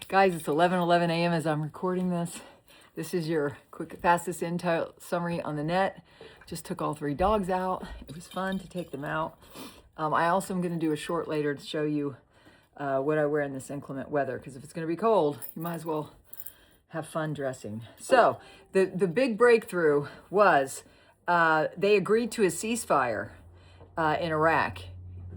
Guys, it's 11:11 a.m. as I'm recording this. This is your quick, fastest intel summary on the net. Just took all 3 dogs out. It was fun to take them out. I also am going to do a short later to show you what I wear in this inclement weather, because if it's going to be cold, you might as well have fun dressing. So the big breakthrough was they agreed to a ceasefire in Iraq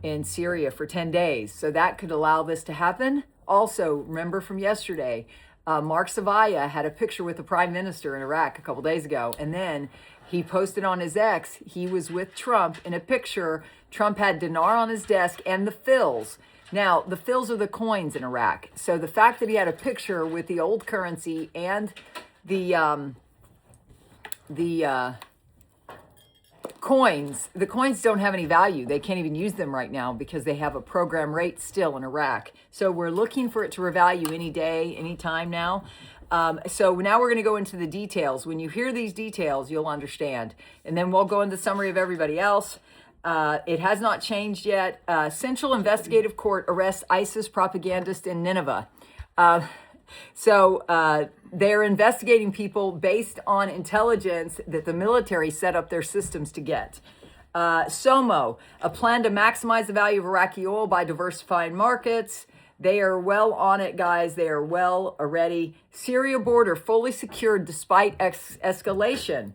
and Syria for 10 days. So that could allow this to happen. Also, remember from yesterday, Mark Savaya had a picture with the prime minister in Iraq a couple days ago. And then he posted on his X, he was with Trump in a picture. Trump had dinar on his desk and the fils. Now, the fils are the coins in Iraq. So the fact that he had a picture with the old currency and the coins don't have any value. They can't even use them right now because they have a program rate still in Iraq. So we're looking for it to revalue any day, any time now. So now we're going to go into the details. When you hear these details, you'll understand. And then we'll go into the summary of everybody else. It has not changed yet. Central Investigative Court arrests ISIS propagandist in Nineveh. So they're investigating people based on intelligence that the military set up their systems to get. SOMO, a plan to maximize the value of Iraqi oil by diversifying markets. They are well on it, guys. They are well already. Syria border fully secured despite escalation.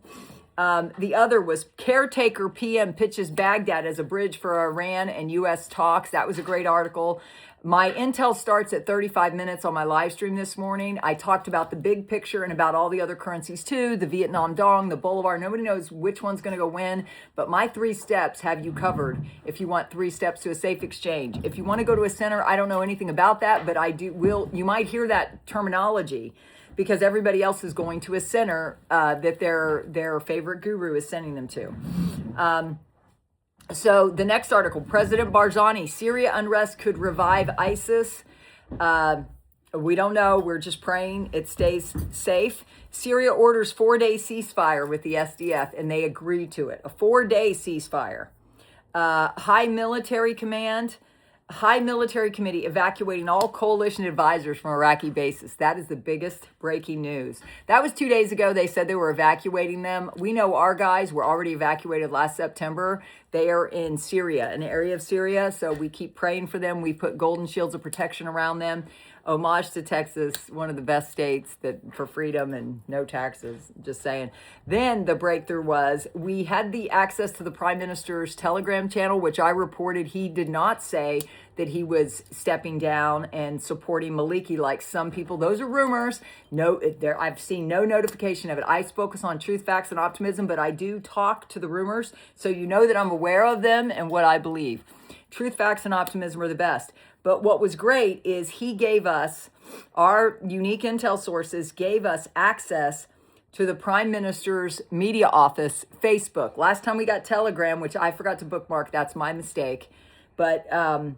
The other was caretaker PM pitches Baghdad as a bridge for Iran and U.S. talks. That was a great article. My intel starts at 35 minutes on my live stream this morning. I talked about the big picture and about all the other currencies too, the Vietnam Dong, the Bolivar. Nobody knows which one's going to go when, but my 3 steps have you covered if you want 3 steps to a safe exchange. If you want to go to a center, I don't know anything about that, but you might hear that terminology because everybody else is going to a center that their favorite guru is sending them to. So the next article, President Barzani, Syria unrest could revive ISIS. We don't know. We're just praying it stays safe. Syria orders 4-day ceasefire with the SDF, and they agreed to it. A 4-day ceasefire. High military committee evacuating all coalition advisors from Iraqi bases. That is the biggest breaking news. That was 2 days ago. They said they were evacuating them. We know our guys were already evacuated last September. They are in Syria, an area of Syria. So we keep praying for them. We put golden shields of protection around them. Homage to Texas, one of the best states for freedom and no taxes, just saying. Then the breakthrough was we had the access to the Prime Minister's Telegram channel, which I reported he did not say that he was stepping down and supporting Maliki like some people. Those are rumors. No, I've seen no notification of it. I focus on truth, facts, and optimism, but I do talk to the rumors, so you know that I'm aware of them and what I believe. Truth, facts, and optimism are the best. But what was great is he gave us, our unique intel sources gave us access to the Prime Minister's media office, Facebook. Last time we got Telegram, which I forgot to bookmark, that's my mistake. But I'm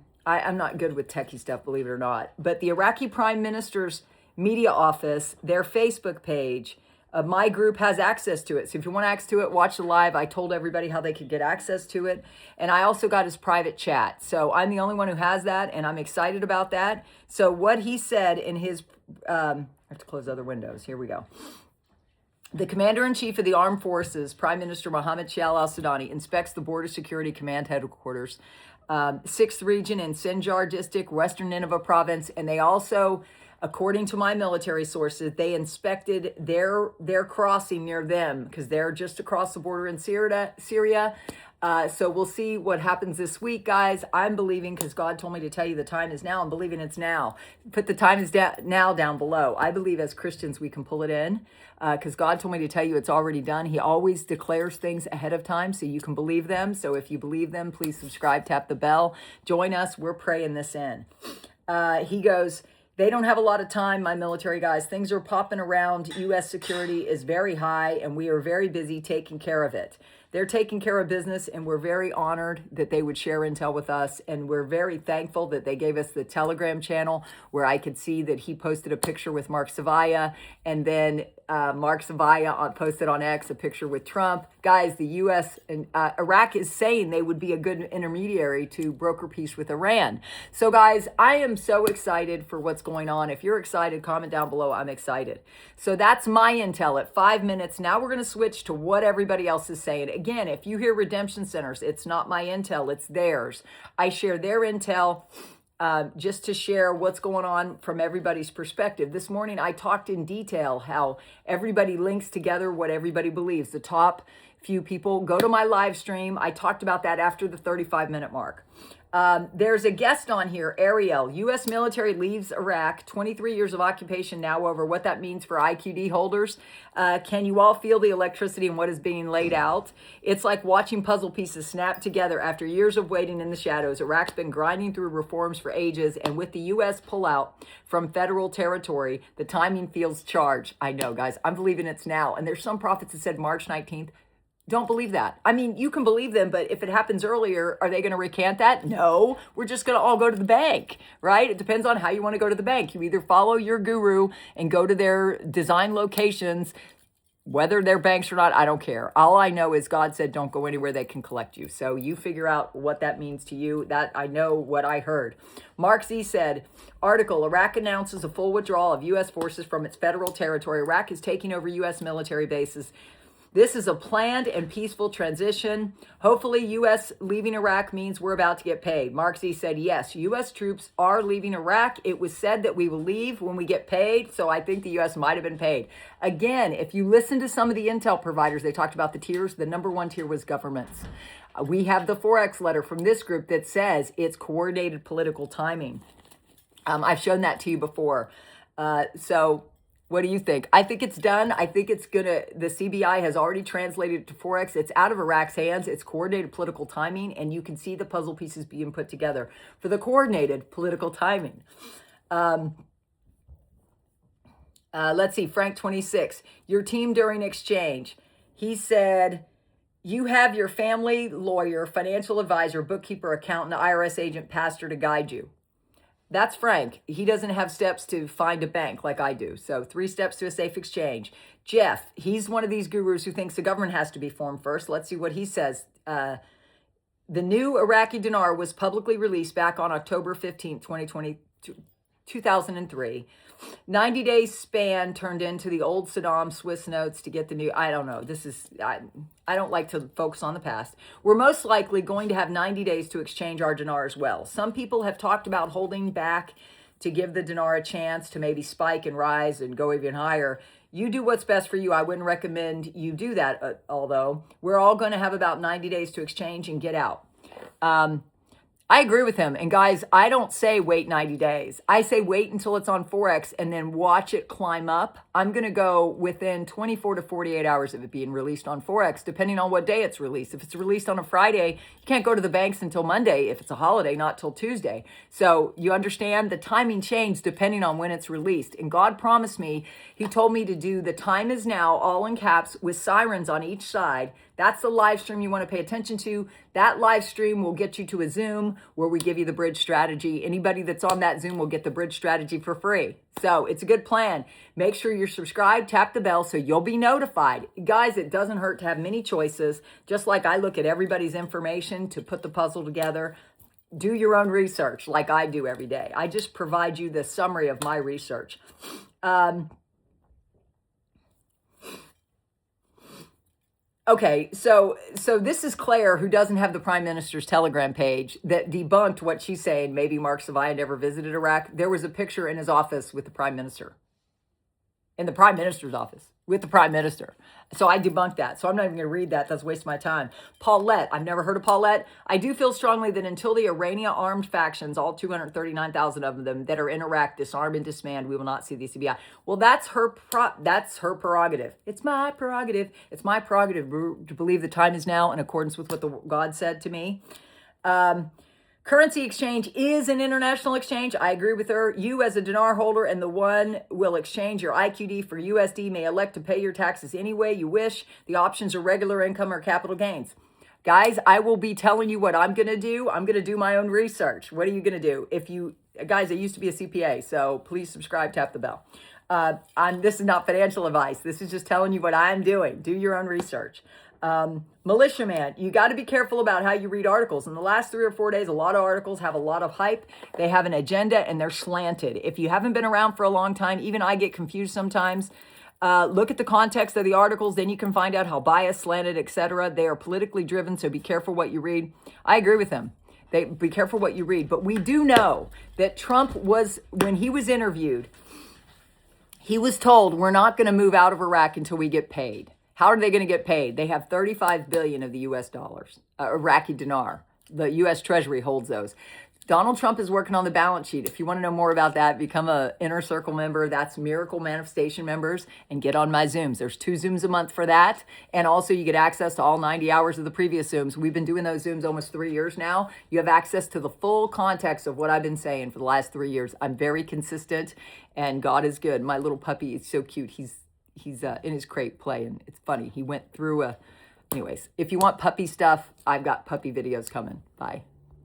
not good with techie stuff, believe it or not. But the Iraqi Prime Minister's media office, their Facebook page, my group has access to it. So if you want access to it, watch the live. I told everybody how they could get access to it. And I also got his private chat. So I'm the only one who has that, and I'm excited about that. So what he said in his, I have to close other windows. Here we go. The Commander-in-Chief of the Armed Forces, Prime Minister Mohammed Shial al-Sudani, inspects the Border Security Command headquarters, 6th region in Sinjar district, Western Nineveh province, and they also, according to my military sources, they inspected their crossing near them because they're just across the border in Syria. So we'll see what happens this week, guys. I'm believing, because God told me to tell you the time is now. I'm believing it's now. Put the time is now down below. I believe as Christians we can pull it in because God told me to tell you it's already done. He always declares things ahead of time so you can believe them. So if you believe them, please subscribe, tap the bell, join us. We're praying this in. He goes, they don't have a lot of time, my military guys. Things are popping around. U.S. security is very high, and we are very busy taking care of it. They're taking care of business, and we're very honored that they would share intel with us, and we're very thankful that they gave us the Telegram channel where I could see that he posted a picture with Mark Savaya, and then Mark Savaya posted on X a picture with Trump. guys, the U.S. and Iraq is saying they would be a good intermediary to broker peace with Iran. So, guys, I am so excited for what's going on. If you're excited, comment down below. I'm excited. So that's my intel at 5 minutes. Now we're going to switch to what everybody else is saying. Again, if you hear redemption centers, it's not my intel, it's theirs. I share their intel. Just to share what's going on from everybody's perspective. This morning, I talked in detail how everybody links together what everybody believes. The top few people go to my live stream. I talked about that after the 35-minute mark. There's a guest on here, Ariel. U.S. military leaves Iraq, 23 years of occupation now over. What that means for IQD holders. Can you all feel the electricity and what is being laid out? It's like watching puzzle pieces snap together after years of waiting in the shadows. Iraq's been grinding through reforms for ages, and with the U.S. pullout from federal territory, the timing feels charged. I know, guys. I'm believing it's now. And there's some prophets that said March 19th. Don't believe that. I mean, you can believe them, but if it happens earlier, are they going to recant that? No, we're just going to all go to the bank, right? It depends on how you want to go to the bank. You either follow your guru and go to their design locations, whether they're banks or not, I don't care. All I know is God said, don't go anywhere they can collect you. So you figure out what that means to you. That I know what I heard. Mark Z said, article, Iraq announces a full withdrawal of U.S. forces from its federal territory. Iraq is taking over U.S. military bases. This is a planned and peaceful transition. Hopefully, U.S. leaving Iraq means we're about to get paid. Mark Z said, yes, U.S. troops are leaving Iraq. It was said that we will leave when we get paid, so I think the U.S. might have been paid. Again, if you listen to some of the intel providers, they talked about the tiers. The number one tier was governments. We have the Forex letter from this group that says it's coordinated political timing. I've shown that to you before. What do you think? I think it's done. I think it's the CBI has already translated it to Forex. It's out of Iraq's hands. It's coordinated political timing, and you can see the puzzle pieces being put together for the coordinated political timing. Let's see, Frank 26, your team during exchange. He said, you have your family, lawyer, financial advisor, bookkeeper, accountant, IRS agent, pastor to guide you. That's Frank. He doesn't have steps to find a bank like I do. So 3 steps to a safe exchange. Jeff, he's one of these gurus who thinks the government has to be formed first. Let's see what he says. The new Iraqi Dinar was publicly released back on October 15th, 2003. 90-day span turned into the old Saddam Swiss notes to get the new, I don't know. I don't like to focus on the past. We're most likely going to have 90 days to exchange our dinar as well. Some people have talked about holding back to give the dinar a chance to maybe spike and rise and go even higher. You do what's best for you. I wouldn't recommend you do that, although we're all going to have about 90 days to exchange and get out. I agree with him. And guys, I don't say wait 90 days. I say wait until it's on Forex and then watch it climb up. I'm going to go within 24 to 48 hours of it being released on Forex, depending on what day it's released. If it's released on a Friday, you can't go to the banks until Monday. If it's a holiday, not till Tuesday. So you understand the timing changed depending on when it's released. And God promised me, he told me to do the time is now, all in caps with sirens on each side. That's the live stream you want to pay attention to. That live stream will get you to a Zoom where we give you the bridge strategy. Anybody that's on that Zoom will get the bridge strategy for free. So it's a good plan. Make sure you're subscribed, tap the bell so you'll be notified. Guys, it doesn't hurt to have many choices. Just like I look at everybody's information to put the puzzle together. Do your own research like I do every day. I just provide you the summary of my research. Okay, so this is Claire, who doesn't have the Prime Minister's Telegram page, that debunked what she's saying. Maybe Mark Savaya never visited Iraq. There was a picture in his office with the Prime Minister. In the Prime Minister's office with the Prime Minister. So I debunked that. So I'm not even going to read that. That's a waste of my time. Paulette. I've never heard of Paulette. I do feel strongly that until the Iranian armed factions, all 239,000 of them that are in Iraq, disarmed and disband, we will not see the CBI. Well, that's her prerogative. It's my prerogative. It's my prerogative to believe the time is now in accordance with what the God said to me. Currency exchange is an international exchange. I agree with her. You as a dinar holder and the one will exchange your IQD for USD may elect to pay your taxes any way you wish. The options are regular income or capital gains. Guys, I will be telling you what I'm going to do. I'm going to do my own research. What are you going to do? Guys, I used to be a CPA, so please subscribe, tap the bell. This is not financial advice. This is just telling you what I'm doing. Do your own research. Militiaman, you got to be careful about how you read articles. In the last 3 or 4 days, a lot of articles have a lot of hype. They have an agenda and they're slanted. If you haven't been around for a long time, even I get confused sometimes. Look at the context of the articles, then you can find out how biased, slanted, etc. They are politically driven, so be careful what you read. I agree with them. Be careful what you read. But we do know that Trump was, when he was interviewed, he was told, we're not going to move out of Iraq until we get paid. How are they going to get paid? They have 35 billion of the US dollars, Iraqi Dinar. The US Treasury holds those. Donald Trump is working on the balance sheet. If you want to know more about that, become a Inner Circle member. That's Miracle Manifestation members, and get on my Zooms. There's 2 Zooms a month for that. And also you get access to all 90 hours of the previous Zooms. We've been doing those Zooms almost 3 years now. You have access to the full context of what I've been saying for the last 3 years. I'm very consistent, and God is good. My little puppy is so cute. He's in his crate playing. It's funny. He went through anyways, if you want puppy stuff, I've got puppy videos coming. Bye.